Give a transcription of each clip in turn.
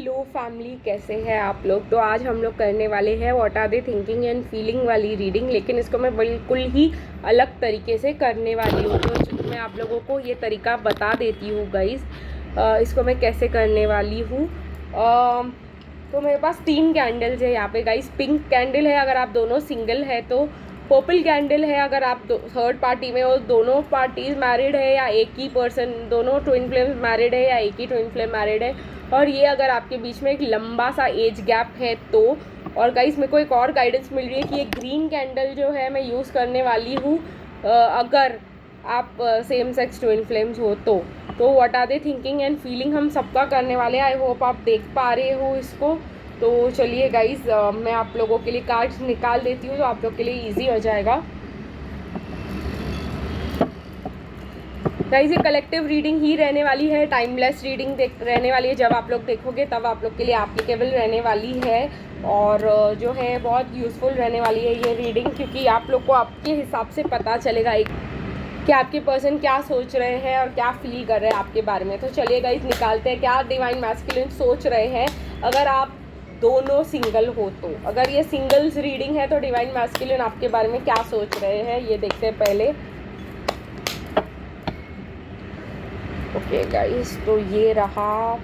Hello family, कैसे हैं आप लोग। तो आज हम लोग करने वाले हैं what are they thinking and feeling वाली रीडिंग, लेकिन इसको मैं बिल्कुल ही अलग तरीके से करने वाली हूँ। तो मैं आप लोगों को ये तरीका बता देती हूँ गाइस, इसको मैं कैसे करने वाली हूँ। तो मेरे पास 3 कैंडल्स है यहाँ पे गाइस। पिंक कैंडल है अगर आप दोनों सिंगल है तो, पर्पल कैंडल है अगर आप थर्ड पार्टी में हो, दोनों पार्टीज मैरिड है या एक ही पर्सन, दोनों ट्विन फ्लेम मैरिड है या एक ही ट्विन फ्लेम मैरिड है, और ये अगर आपके बीच में एक लंबा सा एज गैप है तो। और गाइस मेरे को एक और गाइडेंस मिल रही है कि ये ग्रीन कैंडल जो है मैं यूज़ करने वाली हूँ अगर आप सेम सेक्स ट्विन फ्लेम्स हो तो what are they thinking and feeling हम सबका करने वाले हैं। आई होप आप देख पा रहे हो इसको। तो चलिए गाइस, मैं आप लोगों के लिए कार्ड्स निकाल देती हूँ तो आप लोग के लिए इजी हो जाएगा। गाइस ये कलेक्टिव रीडिंग ही रहने वाली है, टाइमलेस रीडिंग रहने वाली है। जब आप लोग देखोगे तब आप लोग के लिए एप्लीकेबल रहने वाली है, और जो है बहुत यूज़फुल रहने वाली है ये रीडिंग, क्योंकि आप लोग को आपके हिसाब से पता चलेगा कि आपके पर्सन क्या सोच रहे हैं और क्या फील कर रहे हैं आपके बारे में। तो चलिए गाइस निकालते हैं क्या डिवाइन मैस्कुलिन सोच रहे हैं अगर आप दोनों सिंगल हो तो। अगर ये सिंगल्स रीडिंग है तो डिवाइन मैस्कुलिन आपके बारे में क्या सोच रहे हैं ये देखते हैं पहले। ओके गाइस, तो ये रहा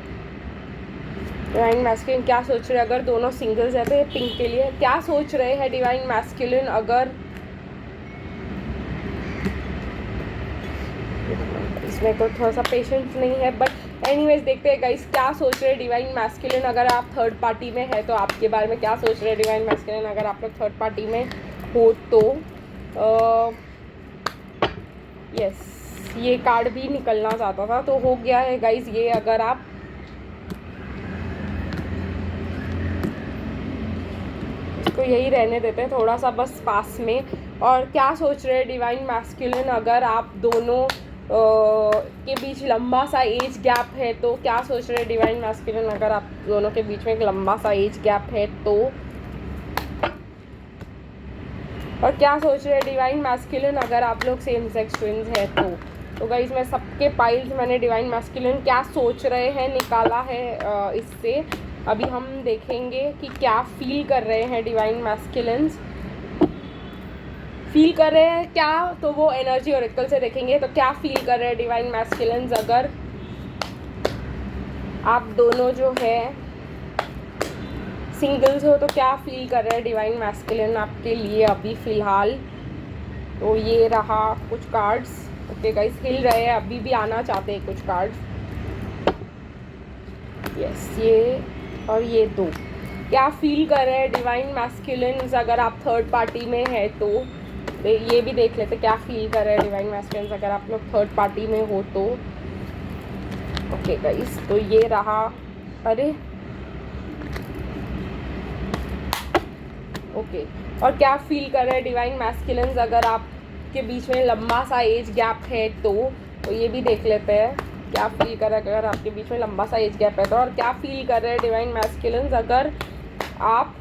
डिवाइन मैस्कुलिन क्या सोच रहे हैं अगर दोनों सिंगल्स है। तो ये पिंक के लिए क्या सोच रहे हैं डिवाइन मैस्कुलिन अगर, इसमें तो थोड़ा सा पेशेंस नहीं है, बट एनीवेज देखते हैं गाइस क्या सोच रहे हैं डिवाइन मैस्कुलिन अगर आप थर्ड पार्टी में है तो आपके बारे में क्या सोच रहे हैं डिवाइन मैस्कुलिन अगर आप लोग थर्ड पार्टी में हो तो। यस, ये कार्ड भी निकलना चाहता था तो हो गया है गाइस ये। अगर आप इसको यही रहने देते हैं थोड़ा सा बस पास में। और क्या सोच रहे हैं डिवाइन मैस्कुलिन अगर आप दोनों के बीच लंबा सा एज गैप है तो। क्या सोच रहे हैं डिवाइन मैस्कुलिन अगर आप दोनों के बीच में एक लंबा सा एज गैप है तो। और क्या सोच रहे हैं डिवाइन मैस्कुलिन अगर आप लोग सेम सेक्स ट्विन्स है तो गाइस मैं सबके पाइल्स मैंने डिवाइन मैस्कुलिन क्या सोच रहे हैं निकाला है इससे। अभी हम देखेंगे कि क्या फील कर रहे हैं डिवाइन मैस्कुलिन्स, फील कर रहे हैं क्या, तो वो एनर्जी ऑरेकल से देखेंगे। तो क्या फील कर रहे हैं डिवाइन मैस्कुलिन्स अगर आप दोनों जो है सिंगल्स हो तो क्या फील कर रहे हैं डिवाइन मैस्कुलिन आपके लिए अभी फ़िलहाल। तो ये रहा कुछ कार्ड्स। ओके गाइस, हिल रहे हैं, अभी भी आना चाहते हैं कुछ कार्ड्स। यस, ये और ये 2 क्या फील कर रहे हैं डिवाइन मैस्कुलिन्स अगर आप थर्ड पार्टी में है तो। ये भी देख लेते क्या फील कर रहे हैं डिवाइन मैस्कुलिन्स अगर आप लोग थर्ड पार्टी में हो तो। ओके गाइस, तो ये रहा, अरे ओके। और क्या फील कर रहे हैं डिवाइन मैस्कुलिन्स अगर आपके बीच में लंबा सा एज गैप है तो ये भी देख लेते हैं क्या फील कर रहे हैं अगर आपके बीच में लंबा सा एज गैप है तो। और क्या फील कर रहे हैं डिवाइन मैस्कुलिन्स अगर आप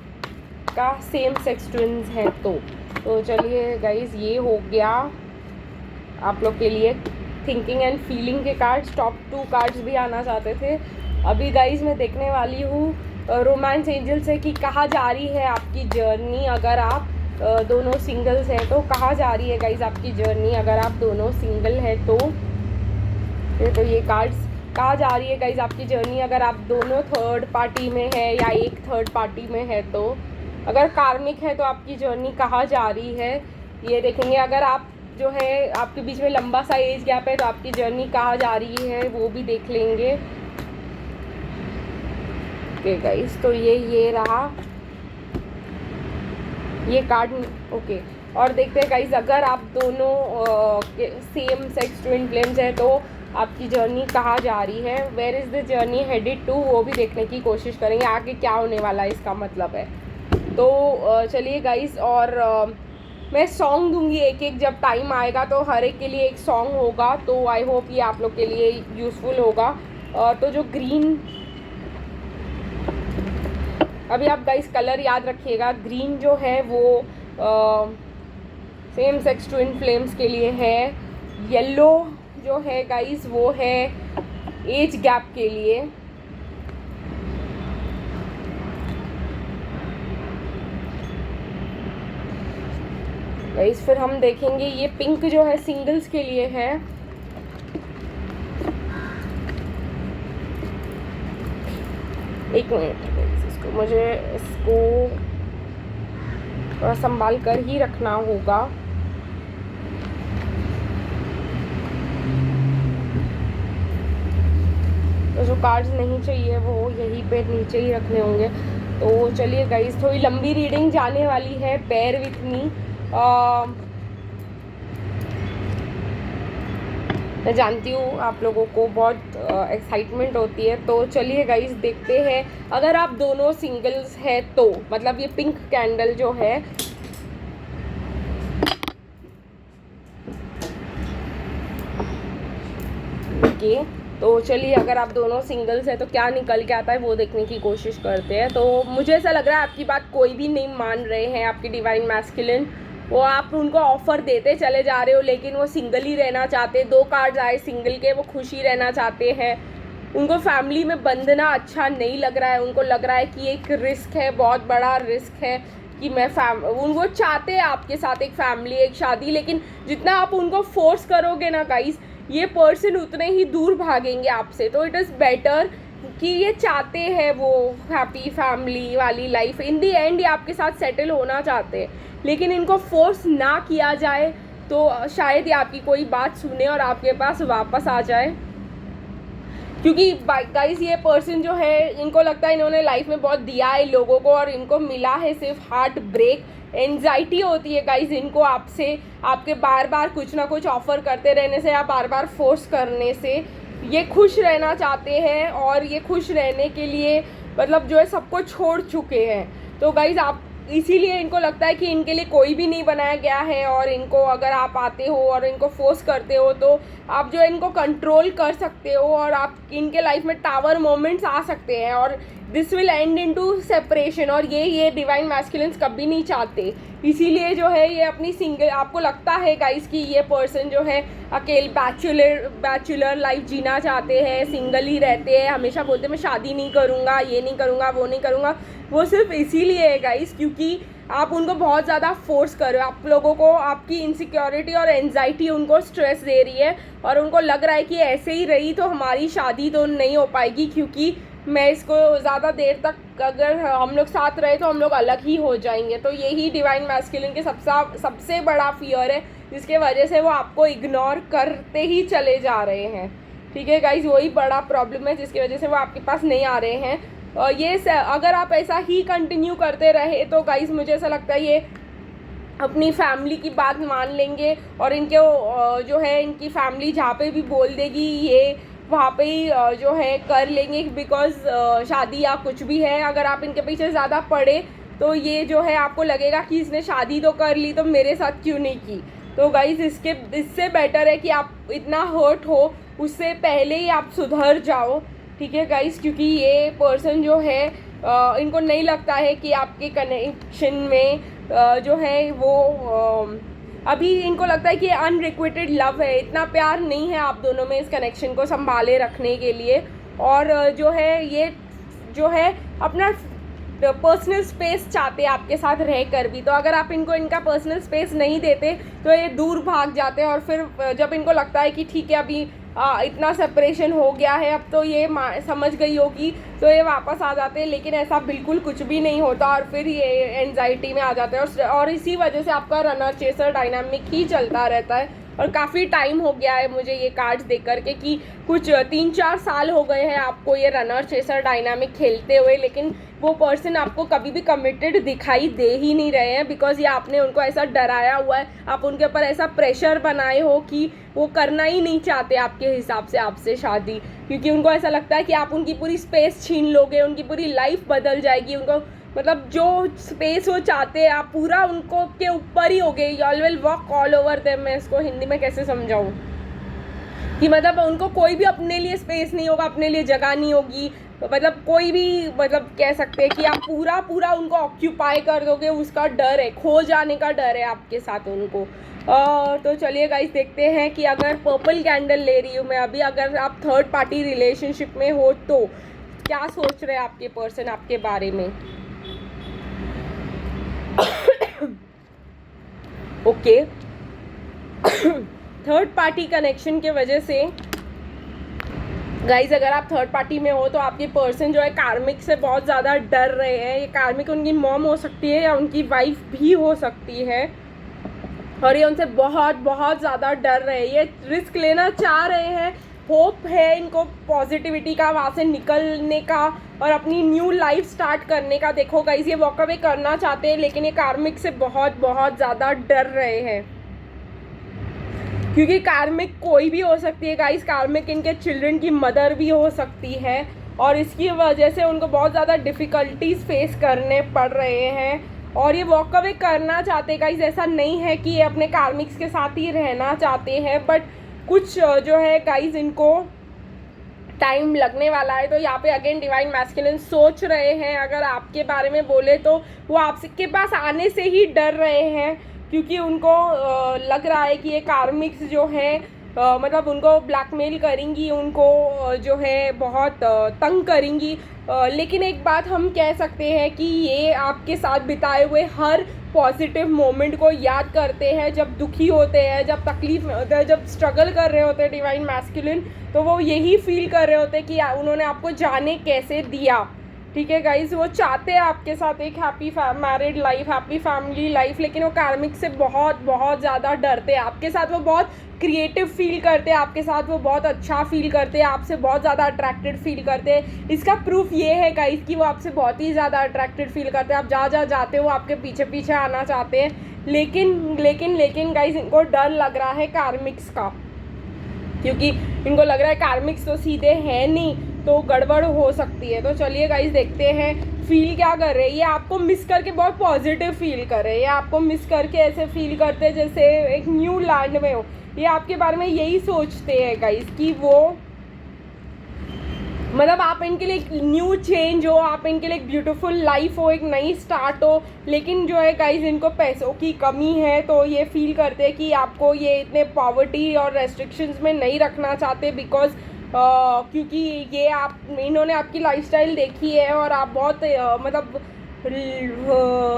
का सेम सेक्स ट्विन्स है तो चलिए गाइज ये हो गया आप लोग के लिए थिंकिंग एंड फीलिंग के कार्ड्स। टॉप 2 कार्ड्स भी आना चाहते थे। अभी गाइज मैं देखने वाली हूँ रोमांस एंजल से कि कहाँ जा रही है आपकी जर्नी अगर आप दोनों सिंगल्स हैं तो। कहाँ जा रही है गाइज आपकी जर्नी अगर आप दोनों सिंगल है तो। ये कार्ड्स कहाँ जा रही है गाइज आपकी जर्नी अगर आप दोनों थर्ड पार्टी में है या एक थर्ड पार्टी में है तो। अगर कार्मिक है तो आपकी जर्नी कहाँ जा रही है ये देखेंगे। अगर आप जो है आपके बीच में लंबा सा एज गैप है तो आपकी जर्नी कहाँ जा रही है वो भी देख लेंगे। ओके गाइस, तो ये रहा ये कार्ड। ओके, और देखते हैं गाइस अगर आप दोनों सेम सेक्स ट्विन फ्लेम्स है तो आपकी जर्नी कहाँ जा रही है, where is the journey headed to, वो भी देखने की कोशिश करेंगे आगे क्या होने वाला है इसका मतलब है। तो चलिए गाइस, और मैं सॉन्ग दूंगी एक जब टाइम आएगा तो हर एक के लिए एक सॉन्ग होगा। तो आई होप ये आप लोग के लिए यूज़फुल होगा। तो जो ग्रीन, अभी आप गाइस कलर याद रखिएगा, ग्रीन जो है वो सेम सेक्स ट्विन फ्लेम्स के लिए है। येलो जो है गाइस वो है एज गैप के लिए। गाइस फिर हम देखेंगे ये पिंक जो है सिंगल्स के लिए है। एक मिनट, इसको थोड़ा संभाल कर ही रखना होगा। तो जो कार्ड्स नहीं चाहिए वो यहीं पे नीचे ही रखने होंगे। तो चलिए गाइस, थोड़ी लंबी रीडिंग जाने वाली है, बेयर विथ मी। मैं जानती हूँ आप लोगों को बहुत एक्साइटमेंट होती है। तो चलिए गाइस देखते हैं, अगर आप दोनों सिंगल्स है तो मतलब ये पिंक कैंडल जो है तो चलिए अगर आप दोनों सिंगल्स हैं तो क्या निकल के आता है वो देखने की कोशिश करते हैं। तो मुझे ऐसा लग रहा है आपकी बात कोई भी नहीं मान रहे हैं आपके डिवाइन मैस्कुलिन। वो आप उनको ऑफर देते चले जा रहे हो लेकिन वो सिंगल ही रहना चाहते। 2 कार्ड्स आए सिंगल के, वो खुश ही रहना चाहते हैं। उनको फैमिली में बंधना अच्छा नहीं लग रहा है। उनको लग रहा है कि एक रिस्क है, बहुत बड़ा रिस्क है कि उनको चाहते हैं आपके साथ एक फैमिली, एक शादी, लेकिन जितना आप उनको फोर्स करोगे ना गाइस, ये पर्सन उतने ही दूर भागेंगे आपसे। तो इट इज़ बेटर कि ये चाहते हैं वो हैप्पी फैमिली वाली लाइफ, इन दी एंड ये आपके साथ सेटल होना चाहते हैं, लेकिन इनको फोर्स ना किया जाए तो शायद ये आपकी कोई बात सुने और आपके पास वापस आ जाए। क्योंकि गाइस ये पर्सन जो है, इनको लगता है इन्होंने लाइफ में बहुत दिया है लोगों को और इनको मिला है सिर्फ हार्ट ब्रेक। एंजाइटी होती है गाइस इनको आपसे, आपके बार बार कुछ ना कुछ ऑफर करते रहने से या बार बार फोर्स करने से। ये खुश रहना चाहते हैं और ये खुश रहने के लिए मतलब जो है सबको छोड़ चुके हैं। तो गाइस आप इसीलिए इनको लगता है कि इनके लिए कोई भी नहीं बनाया गया है और इनको अगर आप आते हो और इनको फोर्स करते हो तो आप जो है इनको कंट्रोल कर सकते हो और आप इनके लाइफ में टावर मोमेंट्स आ सकते हैं और this will and into separation. और ये डिवाइन मैस्कुलिन्स कभी नहीं चाहते। इसीलिए जो है ये अपनी सिंगल, आपको लगता है गाइस कि ये पर्सन जो है अकेले बैचलर लाइफ जीना चाहते हैं, सिंगल ही रहते हैं, हमेशा बोलते मैं शादी नहीं करूँगा, ये नहीं करूँगा, वो नहीं करूँगा। वो सिर्फ इसीलिए है गाइस क्योंकि आप उनको बहुत ज़्यादा फोर्स कर रहे हो। आप लोगों को आपकी इनसिक्योरिटी और एंजाइटी उनको स्ट्रेस दे रही है और उनको लग रहा है कि ऐसे ही रही तो हमारी शादी तो नहीं हो पाएगी, क्योंकि मैं इसको ज़्यादा देर तक अगर हम लोग साथ रहे तो हम लोग अलग ही हो जाएंगे। तो यही डिवाइन मैस्कुलिन के सबसे बड़ा फियर है, जिसके वजह से वो आपको इग्नोर करते ही चले जा रहे हैं। ठीक है गाइज, वही बड़ा प्रॉब्लम है जिसकी वजह से वो आपके पास नहीं आ रहे हैं। ये अगर आप ऐसा ही कंटिन्यू करते रहे तो गाइज मुझे ऐसा लगता है ये अपनी फैमिली की बात मान लेंगे और इनके जो है इनकी फैमिली जहाँ पे भी बोल देगी ये वहाँ पे ही जो है कर लेंगे, बिकॉज शादी या कुछ भी है अगर आप इनके पीछे ज़्यादा पड़े तो ये जो है आपको लगेगा कि इसने शादी तो कर ली तो मेरे साथ क्यों नहीं की। तो गाइज इससे बेटर है कि आप इतना हर्ट हो उससे पहले ही आप सुधर जाओ। ठीक है गाइज, क्योंकि ये पर्सन जो है इनको नहीं लगता है कि आपके कनेक्शन में जो है वो अभी इनको लगता है कि अनरिक्विटेड लव है, इतना प्यार नहीं है आप दोनों में इस कनेक्शन को संभाले रखने के लिए। और जो है ये जो है अपना पर्सनल स्पेस चाहते हैं आपके साथ रह कर भी। तो अगर आप इनको इनका पर्सनल स्पेस नहीं देते तो ये दूर भाग जाते हैं और फिर जब इनको लगता है कि ठीक है अभी इतना सेपरेशन हो गया है अब तो ये समझ गई होगी तो ये वापस आ जाते हैं, लेकिन ऐसा बिल्कुल कुछ भी नहीं होता और फिर ये एंजाइटी में आ जाते हैं और इसी वजह से आपका रनर चेसर डायनामिक ही चलता रहता है। और काफ़ी टाइम हो गया है मुझे ये कार्ड्स देख करके कि कुछ 3-4 साल हो गए हैं आपको ये रनर चेसर डायनामिक खेलते हुए, लेकिन वो पर्सन आपको कभी भी कमिटेड दिखाई दे ही नहीं रहे हैं, बिकॉज ये आपने उनको ऐसा डराया हुआ है, आप उनके ऊपर ऐसा प्रेशर बनाए हो कि वो करना ही नहीं चाहते आपके हिसाब से आपसे शादी, क्योंकि उनको ऐसा लगता है कि आप उनकी पूरी स्पेस छीन लोगे, उनकी पूरी लाइफ बदल जाएगी। उनको मतलब जो स्पेस वो चाहते हैं आप पूरा उनको के ऊपर ही होगे, y'all will walk all over them. मैं इसको हिंदी में कैसे समझाऊं कि मतलब उनको कोई भी अपने लिए स्पेस नहीं होगा, अपने लिए जगह नहीं होगी, मतलब कोई भी मतलब कह सकते हैं कि आप पूरा उनको ऑक्यूपाई कर दोगे, उसका डर है, खो जाने का डर है आपके साथ उनको। तो चलिए गाइस देखते हैं कि अगर पर्पल कैंडल ले रही हूँ मैं अभी, अगर आप थर्ड पार्टी रिलेशनशिप में हो तो क्या सोच रहे हैं आपके पर्सन आपके बारे में। ओके। थर्ड पार्टी कनेक्शन के वजह से गाइज, अगर आप थर्ड पार्टी में हो तो आपके पर्सन जो है कार्मिक से बहुत ज़्यादा डर रहे हैं। ये कार्मिक उनकी मॉम हो सकती है या उनकी वाइफ भी हो सकती है, और ये उनसे बहुत बहुत ज़्यादा डर रहे हैं। ये रिस्क लेना चाह रहे हैं, होप है इनको पॉजिटिविटी का, वहाँ से निकलने का और अपनी न्यू लाइफ स्टार्ट करने का। देखो गाइज, ये वॉक अवे करना चाहते हैं, लेकिन ये कार्मिक से बहुत बहुत ज़्यादा डर रहे हैं, क्योंकि कार्मिक कोई भी हो सकती है गाइस। कार्मिक इनके चिल्ड्रन की मदर भी हो सकती है, और इसकी वजह से उनको बहुत ज़्यादा डिफ़िकल्टीज फेस करने पड़ रहे हैं, और ये वॉक अवे करना चाहते हैं गाइस। ऐसा नहीं है कि ये अपने कार्मिक्स के साथ ही रहना चाहते हैं, बट कुछ जो है गाइस इनको टाइम लगने वाला है। तो यहाँ पे अगेन डिवाइन मैस्कुलिन सोच रहे हैं, अगर आपके बारे में बोले तो वो आपके पास आने से ही डर रहे हैं, क्योंकि उनको लग रहा है कि ये कार्मिक्स जो है मतलब उनको ब्लैकमेल करेंगी, उनको जो है बहुत तंग करेंगी। लेकिन एक बात हम कह सकते हैं कि ये आपके साथ बिताए हुए हर पॉजिटिव मोमेंट को याद करते हैं। जब दुखी होते हैं, जब तकलीफ में होते हैं, जब स्ट्रगल कर रहे होते हैं डिवाइन मैस्कुलिन, तो वो यही फील कर रहे होते हैं कि उन्होंने आपको जाने कैसे दिया। ठीक है गाइज, वो चाहते हैं आपके साथ एक happy married life, happy family life, लेकिन वो कार्मिक से बहुत बहुत ज़्यादा डरते हैं। आपके साथ वो बहुत क्रिएटिव फील करते हैं, आपके साथ वो बहुत अच्छा फील करते हैं, आपसे बहुत ज़्यादा अट्रैक्टेड फील करते हैं। इसका प्रूफ ये है गाइज कि वो आपसे बहुत ही ज़्यादा अट्रैक्टेड फील करते हैं। आप जहाँ जाते हो आपके पीछे पीछे आना चाहते हैं, लेकिन गाइज इनको डर लग रहा है कार्मिक्स का, क्योंकि इनको लग रहा है कार्मिक्स तो सीधे हैं नहीं, तो गड़बड़ हो सकती है। तो चलिए गाइस देखते हैं फील क्या कर रहे हैं। ये आपको मिस करके बहुत पॉजिटिव फील कर रहे हैं, ये आपको मिस करके ऐसे फील करते हैं जैसे एक न्यू लैंड में हो। ये आपके बारे में यही सोचते हैं गाइस कि वो मतलब आप इनके लिए एक न्यू चेंज हो, आप इनके लिए एक ब्यूटीफुल लाइफ हो, एक नई स्टार्ट हो। लेकिन जो है गाइस इनको पैसों की कमी है, तो ये फील करते हैं कि आपको ये इतने पॉवर्टी और रेस्ट्रिक्शंस में नहीं रखना चाहते, बिकॉज क्योंकि ये इन्होंने आपकी लाइफस्टाइल देखी है और आप बहुत मतलब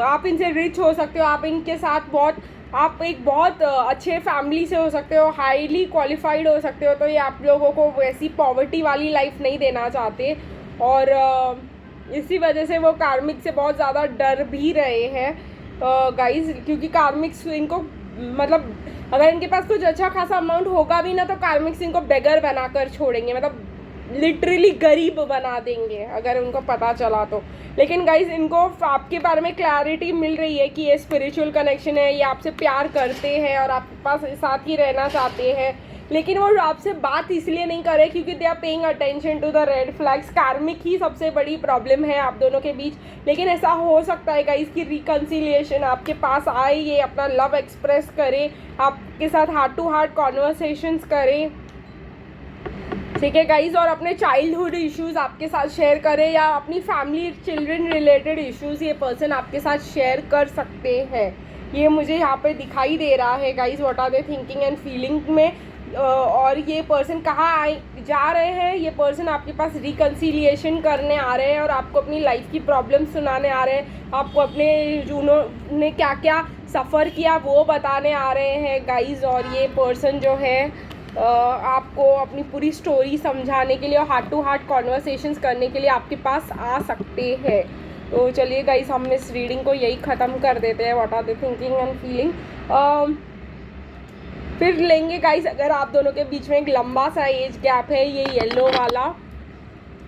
आप इनसे रिच हो सकते हो, आप इनके साथ आप एक बहुत अच्छे फैमिली से हो सकते हो, हाईली क्वालिफाइड हो सकते हो। तो ये आप लोगों को वैसी पॉवर्टी वाली लाइफ नहीं देना चाहते, और इसी वजह से वो कार्मिक से बहुत ज़्यादा डर भी रहे हैं गाइस, क्योंकि कार्मिक्स इनको मतलब अगर इनके पास कुछ अच्छा खासा अमाउंट होगा भी ना, तो कार्मिक्स इनको बेगर बनाकर छोड़ेंगे, मतलब लिटरली गरीब बना देंगे अगर उनको पता चला तो। लेकिन गाइज इनको आपके बारे में क्लैरिटी मिल रही है कि ये स्पिरिचुअल कनेक्शन है, ये आपसे प्यार करते हैं और आपके पास साथ ही रहना चाहते हैं। लेकिन वो आपसे बात इसलिए नहीं कर रहे क्योंकि they are paying attention to the red flags. Karmic ही सबसे बड़ी प्रॉब्लम है आप दोनों के बीच। लेकिन ऐसा हो सकता है गाइस कि रिकन्सिलिएशन आपके पास आए, ये अपना लव एक्सप्रेस करे, आपके साथ हार्ट टू हार्ट कॉन्वर्सेशंस करे, ठीक है गाइज, और अपने चाइल्डहुड इश्यूज़ आपके साथ शेयर करें या अपनी फैमिली चिल्ड्रन रिलेटेड इश्यूज़ ये पर्सन आपके साथ शेयर कर सकते हैं। ये मुझे यहाँ पे दिखाई दे रहा है guys, what are they thinking and feeling में। और ये पर्सन कहाँ जा रहे हैं, ये पर्सन आपके पास रिकन्सिलिएशन करने आ रहे हैं और आपको अपनी लाइफ की प्रॉब्लम सुनाने आ रहे हैं, आपको अपने उन्होंने क्या क्या सफ़र किया वो बताने आ रहे हैं गाइज। और ये पर्सन जो है आपको अपनी पूरी स्टोरी समझाने के लिए और हार्ट टू हार्ट कॉन्वर्सेशंस करने के लिए आपके पास आ सकते हैं। तो चलिए गाइस, हम इस रीडिंग को यही ख़त्म कर देते हैं, what are the thinking and feeling. फिर लेंगे गाइस, अगर आप दोनों के बीच में एक लंबा सा एज गैप है, ये येलो वाला,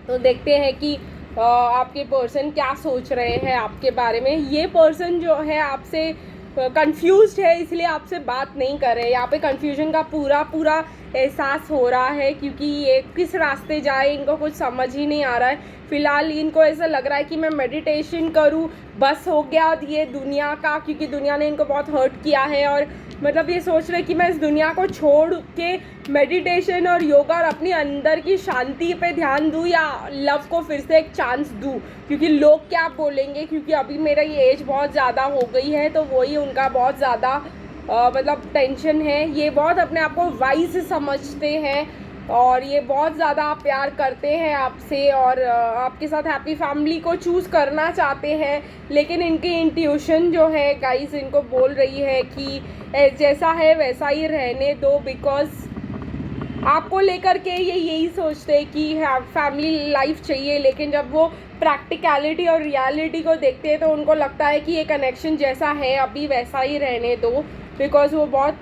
तो देखते हैं कि आपके पर्सन क्या सोच रहे हैं आपके बारे में। ये पर्सन जो है आपसे कंफ्यूज्ड है, इसलिए आपसे बात नहीं कर रहे। यहाँ पे कंफ्यूजन का पूरा एहसास हो रहा है, क्योंकि ये किस रास्ते जाए इनको कुछ समझ ही नहीं आ रहा है। फ़िलहाल इनको ऐसा लग रहा है कि मैं मेडिटेशन करूँ, बस हो गया ये दुनिया का, क्योंकि दुनिया ने इनको बहुत हर्ट किया है। और मतलब ये सोच रहे कि मैं इस दुनिया को छोड़ के मेडिटेशन और योगा और अपनी अंदर की शांति पे ध्यान दूँ, या लव को फिर से एक चांस दूँ, क्योंकि लोग क्या बोलेंगे, क्योंकि अभी मेरा ये एज बहुत ज़्यादा हो गई है, तो वही उनका बहुत ज़्यादा मतलब टेंशन है। ये बहुत अपने आप को वाइज समझते हैं, और ये बहुत ज़्यादा प्यार करते हैं आपसे और आपके साथ हैप्पी फैमिली को चूज़ करना चाहते हैं, लेकिन इनकी इंट्यूशन जो है गाइस इनको बोल रही है कि जैसा है वैसा ही रहने दो, बिकॉज़ आपको लेकर के ये यही सोचते हैं कि फैमिली लाइफ चाहिए, लेकिन जब वो प्रैक्टिकलिटी और रियलिटी को देखते हैं तो उनको लगता है कि ये कनेक्शन जैसा है अभी वैसा ही रहने दो, बिकॉज़ वो बहुत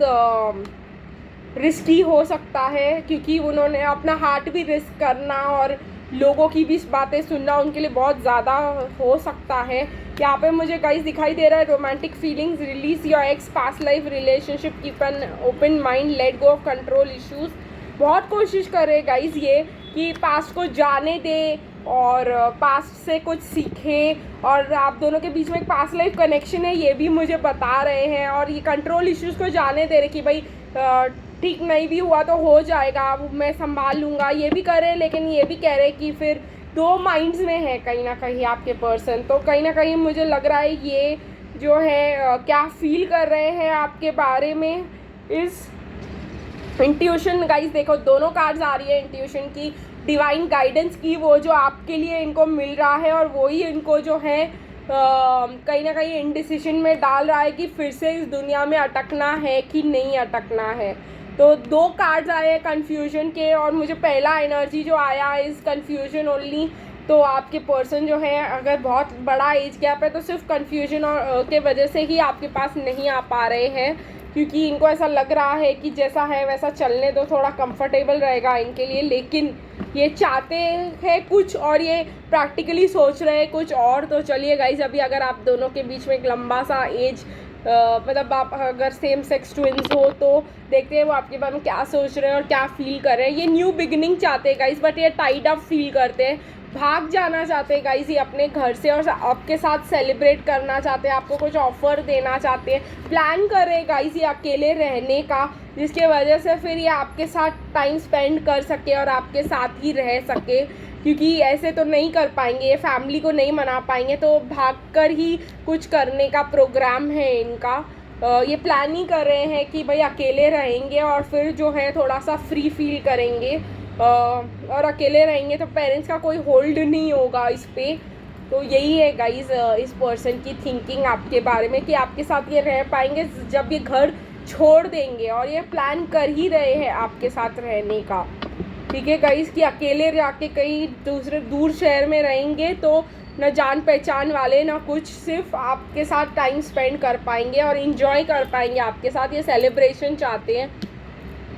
रिस्की हो सकता है, क्योंकि उन्होंने अपना हार्ट भी रिस्क करना और लोगों की भी बातें सुनना उनके लिए बहुत ज़्यादा हो सकता है। यहाँ पे मुझे गाइस दिखाई दे रहा है romantic feelings, release your x past life relationship, keep an open mind, let go of control issues. बहुत कोशिश करे गाइस ये कि पास्ट को जाने दे और पास्ट से कुछ सीखें, और आप दोनों के बीच में एक पास्ट लाइफ कनेक्शन है ये भी मुझे बता रहे हैं, और ये कंट्रोल इश्यूज़ को जाने दे रहे कि भाई ठीक नहीं भी हुआ तो हो जाएगा, मैं संभाल लूँगा, ये भी करे। लेकिन ये भी कह रहे कि फिर दो माइंड्स में है कहीं ना कहीं आपके पर्सन, तो कहीं ना कहीं मुझे लग रहा है ये जो है क्या फील कर रहे हैं आपके बारे में। इस इंट्यूशन गाइस देखो दोनों कार्ड्स आ रही है इंट्यूशन की, डिवाइन गाइडेंस की, वो जो आपके लिए इनको मिल रहा है और वही इनको जो है कहीं ना कहीं इनडिसिशन में डाल रहा है कि फिर से इस दुनिया में अटकना है कि नहीं अटकना है। तो दो कार्ड्स आए हैं कन्फ्यूजन के, और मुझे पहला एनर्जी जो आया इज़ कन्फ्यूजन ओनली। तो आपके पर्सन जो है अगर बहुत बड़ा एज गैप है तो सिर्फ कन्फ्यूजन और के वजह से ही आपके पास नहीं आ पा रहे हैं, क्योंकि इनको ऐसा लग रहा है कि जैसा है वैसा चलने दो, थोड़ा कंफर्टेबल रहेगा इनके लिए, लेकिन ये चाहते हैं कुछ और ये प्रैक्टिकली सोच रहे हैं कुछ और। तो चलिए गाइज, अभी अगर आप दोनों के बीच में एक लंबा सा एज मतलब आप अगर सेम सेक्स ट्विंस हो तो देखते हैं वो आपके बारे में क्या सोच रहे हैं और क्या फील कर रहे हैं। ये न्यू बिगिनिंग चाहते हैं गाइज, बट ये टाइड अप फील करते हैं, भाग जाना चाहते हैं गाइज ये अपने घर से, और आपके साथ सेलिब्रेट करना चाहते हैं, आपको कुछ ऑफर देना चाहते हैं, प्लान कर रहे हैं गाइज ये अकेले रहने का, जिसके वजह से फिर ये आपके साथ टाइम स्पेंड कर सके और आपके साथ ही रह सके, क्योंकि ऐसे तो नहीं कर पाएंगे, ये फैमिली को नहीं मना पाएंगे, तो भागकर ही कुछ करने का प्रोग्राम है इनका। ये प्लान ही कर रहे हैं कि भाई अकेले रहेंगे और फिर जो है थोड़ा सा फ्री फील करेंगे, और अकेले रहेंगे तो पेरेंट्स का कोई होल्ड नहीं होगा इस पर। तो यही है गाइज इस पर्सन की थिंकिंग आपके बारे में, कि आपके साथ ये रह पाएंगे जब ये घर छोड़ देंगे, और ये प्लान कर ही रहे हैं आपके साथ रहने का। ठीक है गाइज, कि अकेले जाके कहीं दूसरे दूर शहर में रहेंगे तो न जान पहचान वाले ना कुछ, सिर्फ आपके साथ टाइम स्पेंड कर पाएंगे और इन्जॉय कर पाएंगे आपके साथ, ये सेलिब्रेशन चाहते हैं।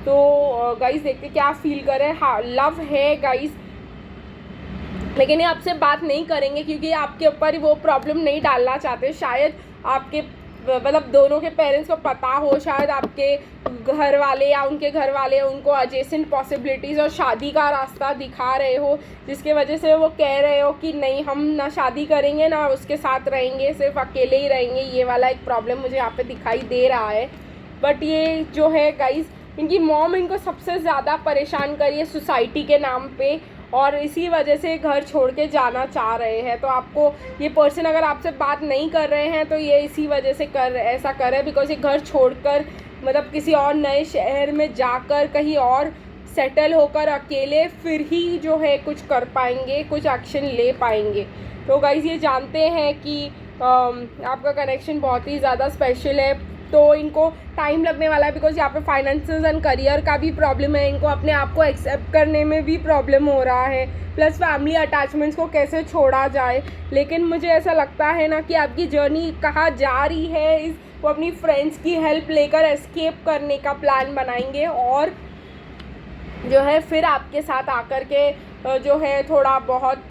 तो गाइस देखते क्या फील कर रहे हैं। हाँ, लव है गाइस, लेकिन ये आपसे बात नहीं करेंगे क्योंकि आपके ऊपर वो प्रॉब्लम नहीं डालना चाहते। शायद आपके मतलब दोनों के पेरेंट्स को पता हो, शायद आपके घर वाले या उनके घर वाले उनको एडजेसेंट पॉसिबिलिटीज़ और शादी का रास्ता दिखा रहे हो, जिसके वजह से वो कह रहे हो कि नहीं हम ना शादी करेंगे ना उसके साथ रहेंगे, सिर्फ अकेले ही रहेंगे। ये वाला एक प्रॉब्लम मुझे यहाँ पे दिखाई दे रहा है। बट ये जो है गाइस, इनकी मॉम इनको सबसे ज़्यादा परेशान करी है सोसाइटी के नाम पे, और इसी वजह से घर छोड़ के जाना चाह रहे हैं। तो आपको ये पर्सन अगर आपसे बात नहीं कर रहे हैं तो ये इसी वजह से ऐसा कर रहे हैं, बिकॉज ये घर छोड़कर मतलब किसी और नए शहर में जाकर कहीं और सेटल होकर अकेले फिर ही जो है कुछ कर पाएंगे, कुछ एक्शन ले पाएंगे। तो गाइस ये जानते हैं कि आपका कनेक्शन बहुत ही ज़्यादा स्पेशल है, तो इनको टाइम लगने वाला है, बिकॉज यहाँ पे फाइनेंसेस एंड करियर का भी प्रॉब्लम है, इनको अपने आप को एक्सेप्ट करने में भी प्रॉब्लम हो रहा है, प्लस फैमिली अटैचमेंट्स को कैसे छोड़ा जाए। लेकिन मुझे ऐसा लगता है ना कि आपकी जर्नी कहाँ जा रही है, वो अपनी फ्रेंड्स की हेल्प लेकर एस्केप करने का प्लान बनाएंगे, और जो है फिर आपके साथ आकर के जो है थोड़ा बहुत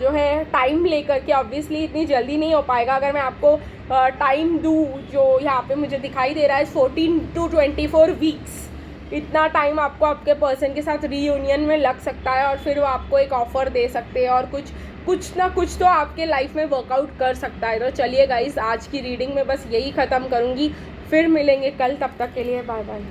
जो है टाइम लेकर के, ऑब्वियसली इतनी जल्दी नहीं हो पाएगा। अगर मैं आपको टाइम दूँ जो यहाँ पे मुझे दिखाई दे रहा है 14 to 24 वीक्स, इतना टाइम आपको आपके पर्सन के साथ रीयूनियन में लग सकता है, और फिर वो आपको एक ऑफ़र दे सकते हैं और कुछ ना कुछ तो आपके लाइफ में वर्कआउट कर सकता है। तो चलिए गाइस, आज की रीडिंग में बस यही ख़त्म करूँगी, फिर मिलेंगे कल, तब तक के लिए बाय बाय।